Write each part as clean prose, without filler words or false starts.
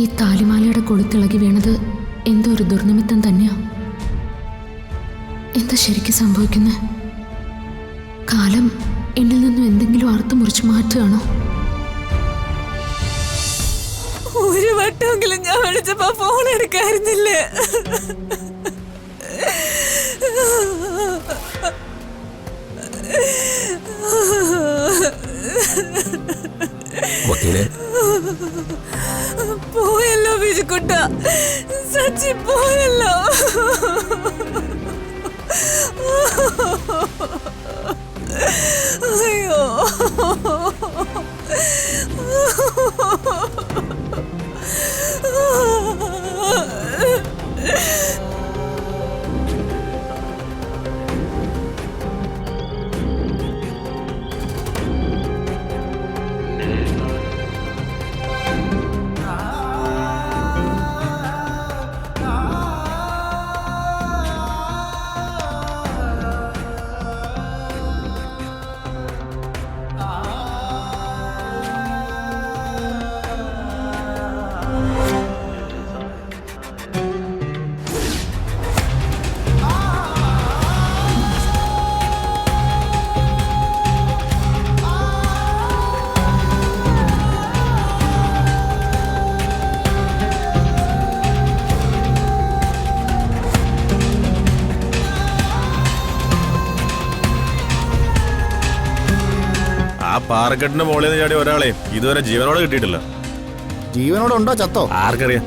ഈ താലിമാലയുടെ കൊളുത്തിളകി വീണത് എന്തോ ഒരു ദുർനിമിത്തം തന്നെയാ. എന്താ ശരിക്കും സംഭവിക്കുന്നത്? കാലം എന്നിൽ നിന്നും എന്തെങ്കിലും അർത്ഥം മുറിച്ച് മാറ്റുകയാണോ? ഒരു വട്ടമെങ്കിലും ഞാൻ വിളിച്ചപ്പോ ഫോൺ എടുക്കായിരുന്നില്ല. പോയല്ലോ ബിജുക്കുട്ട, സച്ചി പോയല്ലോ. അയ്യോ, പാറക്കെട്ടിന്റെ മുകളിൽ നിന്ന് ചാടി ഒരാളെ ഇതുവരെ ജീവനോടെ കിട്ടിയിട്ടില്ല. ജീവനോടെ ഉണ്ടോ ചത്തോ ആർക്കറിയാം.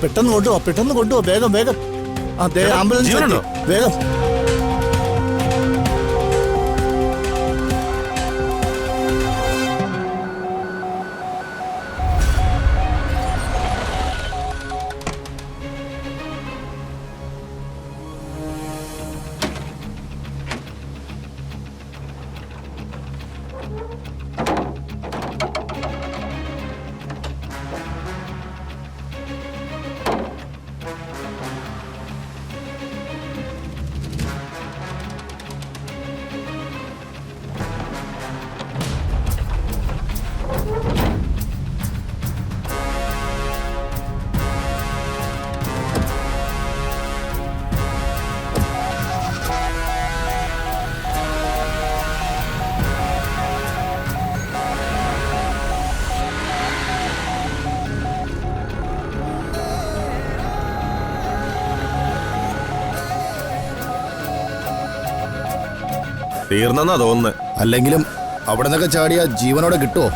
പെട്ടെന്ന് കൊണ്ടുപോ, പെട്ടെന്ന് കൊണ്ടുപോ, വേഗം വേഗം. ആംബുലൻസ് വേഗം. തീർന്നെന്നാ തോന്നുന്നത്. അല്ലെങ്കിലും അവിടെ നിന്നൊക്കെ ചാടിയാ ജീവനോടെ കിട്ടുമോ?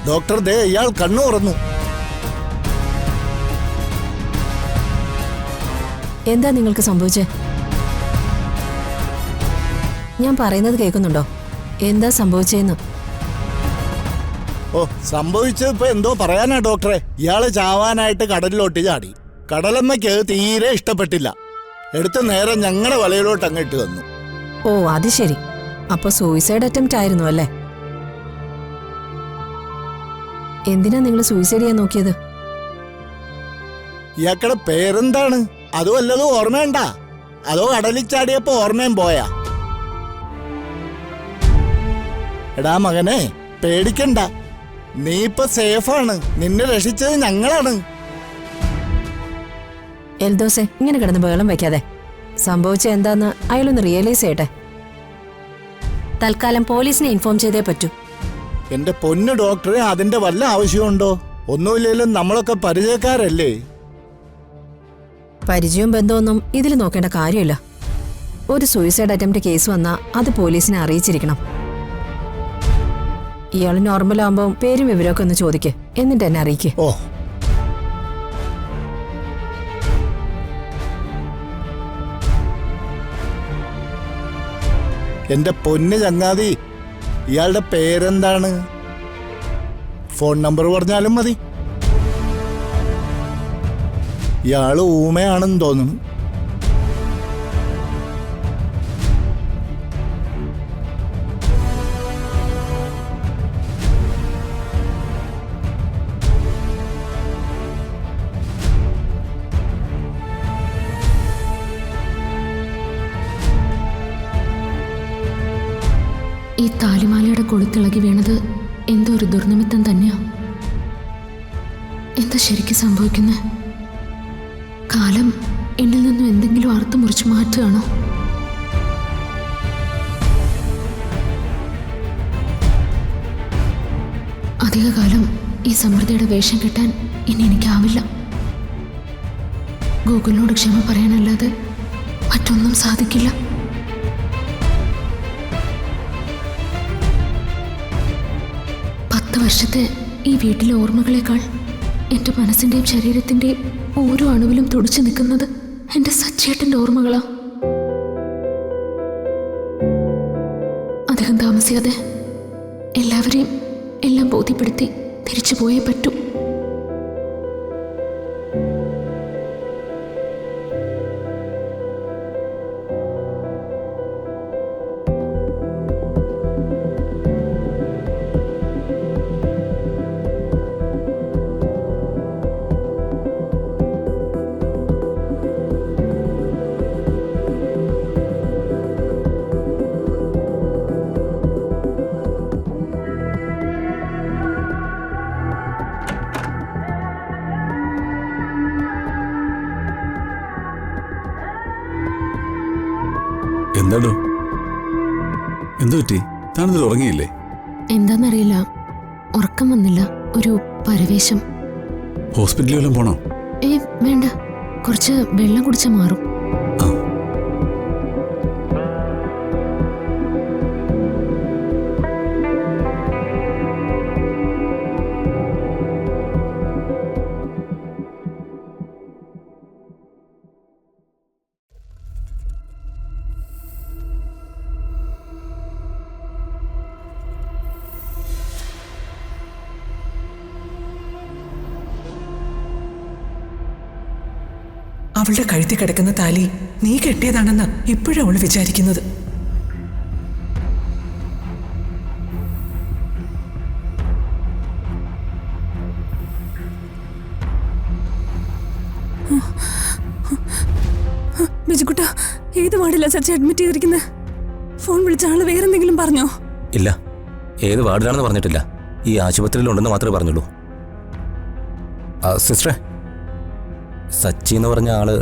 ഡോക്ടർ, ദേ ഇയാൾ കണ്ണു തുറന്നു. എന്താ നിങ്ങൾക്ക് സംഭവിച്ചേ? ഞാൻ പറയുന്നത് കേൾക്കുന്നുണ്ടോ? എന്താ സംഭവിച്ചേന്ന്? ഓ, സംഭവിച്ചത് ഇപ്പൊ എന്തോ പറയാനാ ഡോക്ടറെ. ഇയാള് ചാവാനായിട്ട് കടലിലോട്ട് ചാടി. കടലമ്മയ്ക്ക് തീരെ ഇഷ്ടപ്പെട്ടില്ല. എടുത്ത നേരം ഞങ്ങളുടെ വലയിലോട്ട് അങ്ങിട്ട് തന്നു. ഓ, അത് ശരി. അപ്പൊ സൂയിസൈഡ് അറ്റംപ്റ്റ് ആയിരുന്നു അല്ലേ? എന്തിനാ നിങ്ങൾ സൂയിസൈഡ് ചെയ്യാൻ നോക്കിയത്? ഇയാക്കടെ പേരെന്താണ്? അതോ വല്ലതും ഓർമ്മയുണ്ട? അതോ കടലിൽ ചാടിയപ്പോ ഓർമ്മയും പോയാ? എടാ മകനെ, പേടിക്കണ്ട. നീ ഇപ്പൊ സേഫാണ്. നിന്നെ രക്ഷിച്ചത് ഞങ്ങളാണ്. എൽദോസെ, ഇങ്ങനെ കിടന്ന് ബഹളം വെക്കാതെ. സംഭവിച്ച എന്താന്ന് അയാളൊന്ന് റിയലൈസ് ചെയ്യട്ടെ. തൽക്കാലം പോലീസിനെ ഇൻഫോം ചെയ്തേ പറ്റൂ. എന്റെ പൊന്നു ഡോക്ടറെ, അതിന്റെ വല്ല ആവശ്യമുണ്ടോ? ഒന്നുമില്ലെങ്കിലും നമ്മളൊക്കെ പരിചയക്കാരല്ലേ. പരിചയവും ബന്ധമൊന്നും ഇതിൽ നോക്കേണ്ട കാര്യമില്ല. ഒരു സൂയിസൈഡ് അറ്റംപ്റ്റ് കേസ് വന്നാൽ അത് പോലീസിനെ അറിയിച്ചിരിക്കണം. ഇയാൾ നോർമൽ ആകുമ്പോൾ പേരും വിവരമൊക്കെ ഒന്ന് ചോദിക്കേ, എന്നിട്ട് എന്നെ അറിയിക്കേ. ഓ, എന്റെ പൊന്ന് ചങ്ങാതി, ഇയാളുടെ പേരെന്താണ്? ഫോൺ നമ്പർ പറഞ്ഞാലും മതി. ഇയാള് ഊമയാണെന്ന് തോന്നുന്നു. ഈ താലിമാലയുടെ കൊളുത്തിളകി വീണത് എന്തോ ഒരു ദുർനിമിത്തം തന്നെയാ. എന്താ ശരിക്കും സംഭവിക്കുന്നത്? കാലം എന്നിൽ നിന്നും എന്തെങ്കിലും അർത്ഥം മുറിച്ചു മാറ്റുകയാണോ? അധികകാലം ഈ സമൃദ്ധിയുടെ വേഷം കെട്ടാൻ ഇനി എനിക്കാവില്ല. ഗൂഗിളിനോട് ക്ഷമ പറയാനല്ലാതെ മറ്റൊന്നും സാധിക്കില്ല. വർഷത്തെ ഈ വീട്ടിലെ ഓർമ്മകളെക്കാൾ എൻ്റെ മനസ്സിൻ്റെയും ശരീരത്തിൻ്റെയും ഓരോ അണുവിലും തുടിച്ചു നിൽക്കുന്നത് എൻ്റെ സച്ചേട്ടൻ്റെ ഓർമ്മകളാ. അധികം താമസിയാതെ എല്ലാവരെയും എല്ലാം ബോധ്യപ്പെടുത്തി തിരിച്ചു പോയേ പറ്റൂ. എന്താടോ, എന്തു പറ്റി? താനിതിൽ ഉറങ്ങിയില്ലേ? എന്താന്നറിയില്ല, ഉറക്കം വന്നില്ല, ഒരു പരവേശം. ഹോസ്പിറ്റലിൽ വല്ലതും പോണോ? വേണ്ട, കുറച്ച് വെള്ളം കുടിച്ചാൽ മാറും. ആ, അവളുടെ കഴുത്തി കിടക്കുന്ന താലി നീ കെട്ടിയതാണെന്ന് ഇപ്പോഴും അവള് വിചാരിക്കുന്നത്. ബിജുക്കുട്ട, ഏത് വാർഡിലാ സച്ചി അഡ്മിറ്റ് ചെയ്തിരിക്കുന്നത്? ഫോൺ വിളിച്ച ആള് വേറെന്തെങ്കിലും പറഞ്ഞോ? ഇല്ല, ഏത് വാർഡിലാണെന്ന് പറഞ്ഞിട്ടില്ല. ഈ ആശുപത്രിയിലുണ്ടെന്ന് മാത്രമേ പറഞ്ഞുള്ളൂ. സിസ്റ്ററെ, സച്ചി എന്ന് പറഞ്ഞ ആള്